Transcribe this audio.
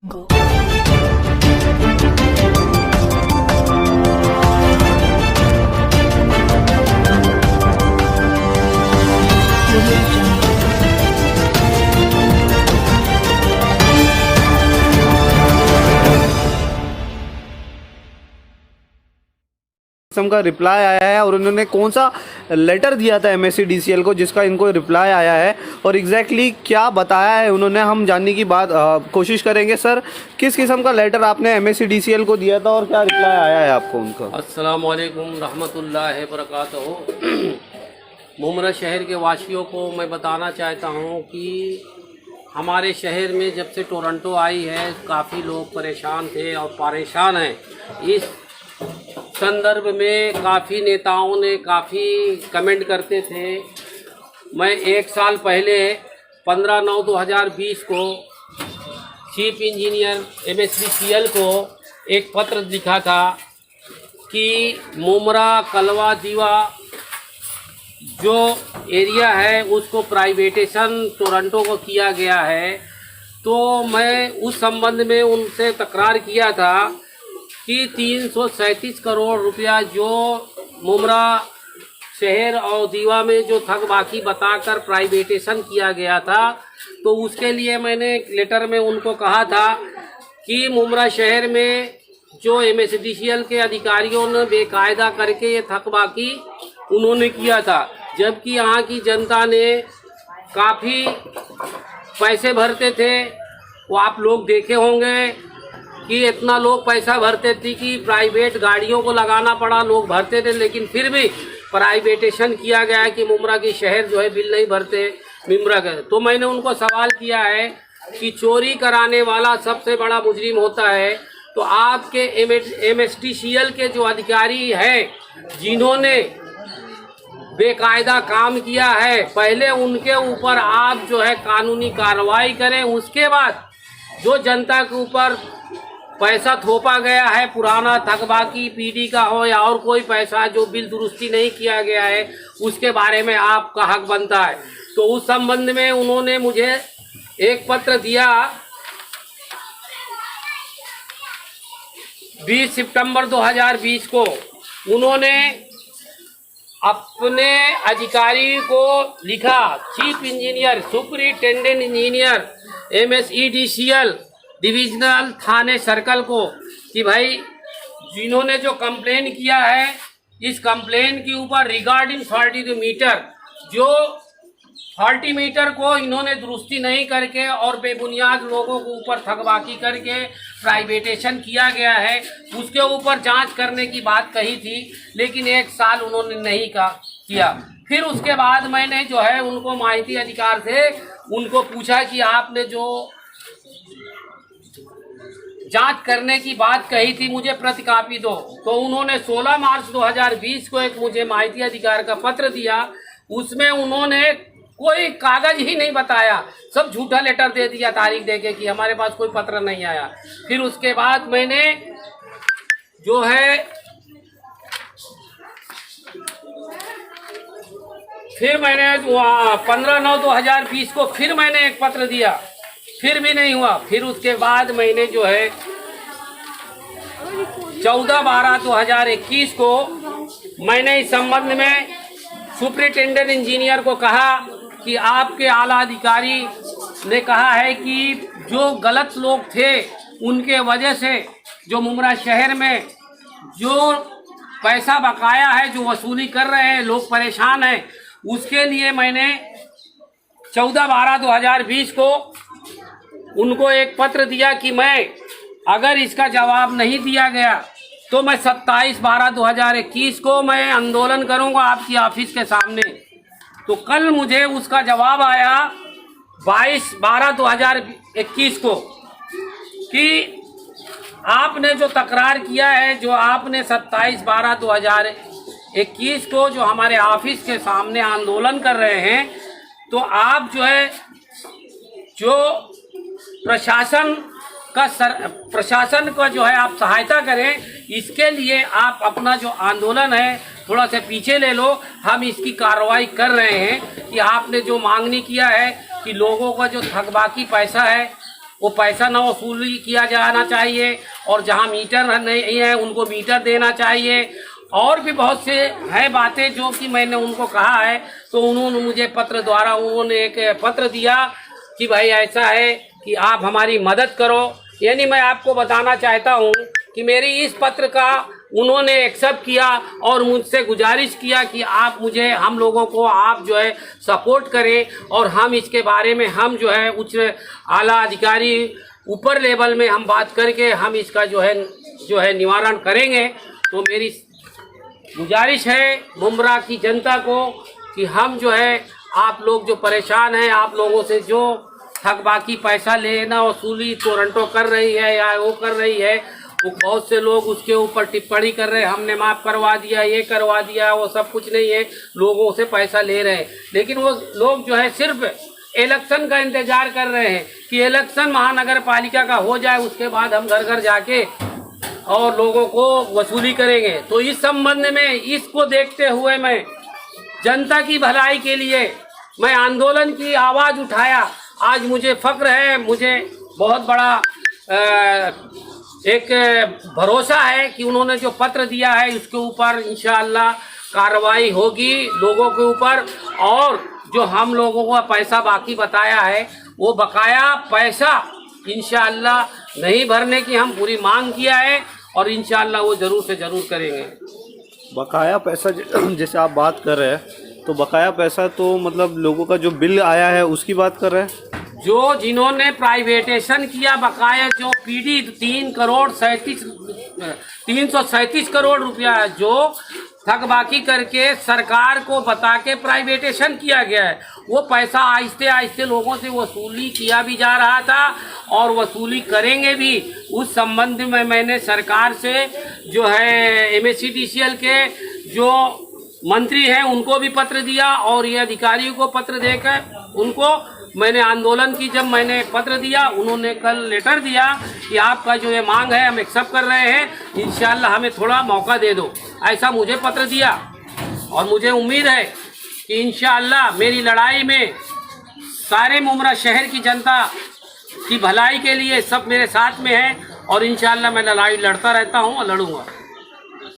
Go. किस्म का reply आया है और उन्होंने कौन सा लेटर दिया था MSCDCL को जिसका इनको रिप्लाई आया है और एग्जैक्टली क्या बताया है उन्होंने, हम जानने की कोशिश करेंगे। सर, किस किस्म का लेटर आपने MSCDCL को दिया था और क्या रिप्लाई आया है आपको उनका? अस्सलाम वालेकुम रहमतुल्लाहि बरकातहू। मुमरा शहर के वासियों को मैं बताना चाहता हूँ कि हमारे शहर में जब से टोरंटो आई है काफ़ी लोग परेशान थे और परेशान हैं। इस संदर्भ में काफ़ी नेताओं ने काफ़ी कमेंट करते थे। मैं 1 साल पहले 15/9/2020 को चीफ इंजीनियर MSCDCL को एक पत्र लिखा था कि मुमरा कलवा दीवा जो एरिया है उसको प्राइवेटेशन टोरंटो को किया गया है। तो मैं उस संबंध में उनसे तकरार किया था कि 337 करोड़ रुपया जो मुमरा शहर और दीवा में जो थक बाकी बताकर प्राइवेटेशन किया गया था, तो उसके लिए मैंने लेटर में उनको कहा था कि मुमरा शहर में जो MSCDCL के अधिकारियों ने बेकायदा करके ये थक बाकी उन्होंने किया था, जबकि यहाँ की जनता ने काफ़ी पैसे भरते थे। वो आप लोग देखे होंगे कि इतना लोग पैसा भरते थे कि प्राइवेट गाड़ियों को लगाना पड़ा, लोग भरते थे, लेकिन फिर भी प्राइवेटेशन किया गया कि मुमरा की शहर जो है बिल नहीं भरते मुमरा का। तो मैंने उनको सवाल किया है कि चोरी कराने वाला सबसे बड़ा मुजरिम होता है, तो आपके MSCDCL के जो अधिकारी हैं जिन्होंने बेकायदा काम किया है, पहले उनके ऊपर आप जो है कानूनी कार्रवाई करें। उसके बाद जो जनता के ऊपर पैसा थोपा गया है, पुराना थकबाकी PD का हो या और कोई पैसा जो बिल दुरुस्ती नहीं किया गया है, उसके बारे में आपका हक बनता है। तो उस संबंध में उन्होंने मुझे एक पत्र दिया 20 सितंबर 2020 को। उन्होंने अपने अधिकारी को लिखा, chief engineer superintendent engineer MSCDCL divisional Thane circle को, कि भाई जिन्होंने जो कंप्लेन किया है इस कंप्लेन के ऊपर रिगार्डिंग फॉल्टी मीटर, जो फॉल्टी मीटर को इन्होंने दुरुस्ती नहीं करके और बेबुनियाद लोगों के ऊपर थकबाकी करके प्राइवेटेशन किया गया है, उसके ऊपर जांच करने की बात कही थी, लेकिन 1 साल उन्होंने नहीं किया। फिर उसके बाद मैंने जो है उनको माहिती अधिकार से उनको पूछा कि आपने जो जांच करने की बात कही थी मुझे प्रति कॉपी दो। तो उन्होंने 16 मार्च 2020 को एक मुझे माहिती अधिकार का पत्र दिया। उसमें उन्होंने कोई कागज ही नहीं बताया, सब झूठा लेटर दे दिया तारीख देके कि हमारे पास कोई पत्र नहीं आया। फिर उसके बाद मैंने जो है फिर मैंने 15/9/2020 को फिर मैंने एक पत्र दिया, फिर भी नहीं हुआ। फिर उसके बाद मैंने जो है 14/12/2021 को मैंने इस संबंध में सुपरिटेंडेंट इंजीनियर को कहा कि आपके आला अधिकारी ने कहा है कि जो गलत लोग थे उनके वजह से जो मुमरा शहर में जो पैसा बकाया है, जो वसूली कर रहे हैं, लोग परेशान हैं, उसके लिए मैंने 14/12/2020 को उनको एक पत्र दिया कि मैं अगर इसका जवाब नहीं दिया गया तो मैं 27/12/2021 को मैं आंदोलन करूंगा आपकी ऑफिस के सामने। तो कल मुझे उसका जवाब आया 22/12/2021 को कि आपने जो तकरार किया है, जो आपने 27/12/2021 को जो हमारे ऑफिस के सामने आंदोलन कर रहे हैं, तो आप जो है जो प्रशासन का जो है आप सहायता करें, इसके लिए आप अपना जो आंदोलन है थोड़ा सा पीछे ले लो। हम इसकी कार्रवाई कर रहे हैं कि आपने जो मांगनी किया है कि लोगों का जो थकबाकी पैसा है वो पैसा न वसूली किया जाना चाहिए, और जहाँ मीटर नहीं है उनको मीटर देना चाहिए। और भी बहुत से है बातें जो कि मैंने उनको कहा है, तो उन्होंने मुझे पत्र द्वारा उन्होंने एक पत्र दिया कि भाई ऐसा है कि आप हमारी मदद करो। यानी मैं आपको बताना चाहता हूँ कि मेरी इस पत्र का उन्होंने एक्सेप्ट किया और मुझसे गुजारिश किया कि आप मुझे, हम लोगों को आप जो है सपोर्ट करें, और हम इसके बारे में हम जो है उच्च आला अधिकारी ऊपर लेवल में हम बात करके हम इसका जो है निवारण करेंगे। तो मेरी गुजारिश है मुमरा की जनता को कि हम जो है, आप लोग जो परेशान हैं, आप लोगों से जो थक बाकी पैसा लेना वसूली टोरंटो कर रही है या वो कर रही है, वो बहुत से लोग उसके ऊपर टिप्पणी कर रहे हैं, हमने माफ़ करवा दिया, ये करवा दिया, वो सब कुछ नहीं है, लोगों से पैसा ले रहे हैं। लेकिन वो लोग जो है सिर्फ इलेक्शन का इंतजार कर रहे हैं कि इलेक्शन महानगर पालिका का हो जाए, उसके बाद हम घर घर जाके और लोगों को वसूली करेंगे। तो इस संबंध में, इसको देखते हुए मैं जनता की भलाई के लिए मैं आंदोलन की आवाज़ उठाया। आज मुझे फक्र है, मुझे बहुत बड़ा एक भरोसा है कि उन्होंने जो पत्र दिया है उसके ऊपर इंशाअल्लाह कार्रवाई होगी लोगों के ऊपर, और जो हम लोगों को पैसा बाकी बताया है वो बकाया पैसा इंशाअल्लाह नहीं भरने की हम पूरी मांग किया है, और इंशाअल्लाह वो ज़रूर से ज़रूर करेंगे। बकाया पैसा जैसे आप बात कर रहे हैं, तो बकाया पैसा तो मतलब लोगों का जो बिल आया है उसकी बात कर रहे हैं। जो जिन्होंने प्राइवेटेशन किया बकाया, जो पीडी 337 करोड़ रुपया है जो थकबाकी करके सरकार को बता के प्राइवेटेशन किया गया है, वो पैसा आहिस्ते आहिस्ते लोगों से वसूली किया भी जा रहा था और वसूली करेंगे भी। उस संबंध में मैंने सरकार से जो है MSCDCL के जो मंत्री हैं उनको भी पत्र दिया, और ये अधिकारियों को पत्र देकर उनको मैंने आंदोलन की, जब मैंने पत्र दिया उन्होंने कल लेटर दिया कि आपका जो ये मांग है हम एक्सेप्ट कर रहे हैं, इंशाल्लाह हमें थोड़ा मौका दे दो, ऐसा मुझे पत्र दिया। और मुझे उम्मीद है कि इंशाल्लाह मेरी लड़ाई में सारे मुमरा शहर की जनता की भलाई के लिए सब मेरे साथ में है, और इंशाल्लाह मैं लड़ाई लड़ता रहता हूँ और लड़ूंगा।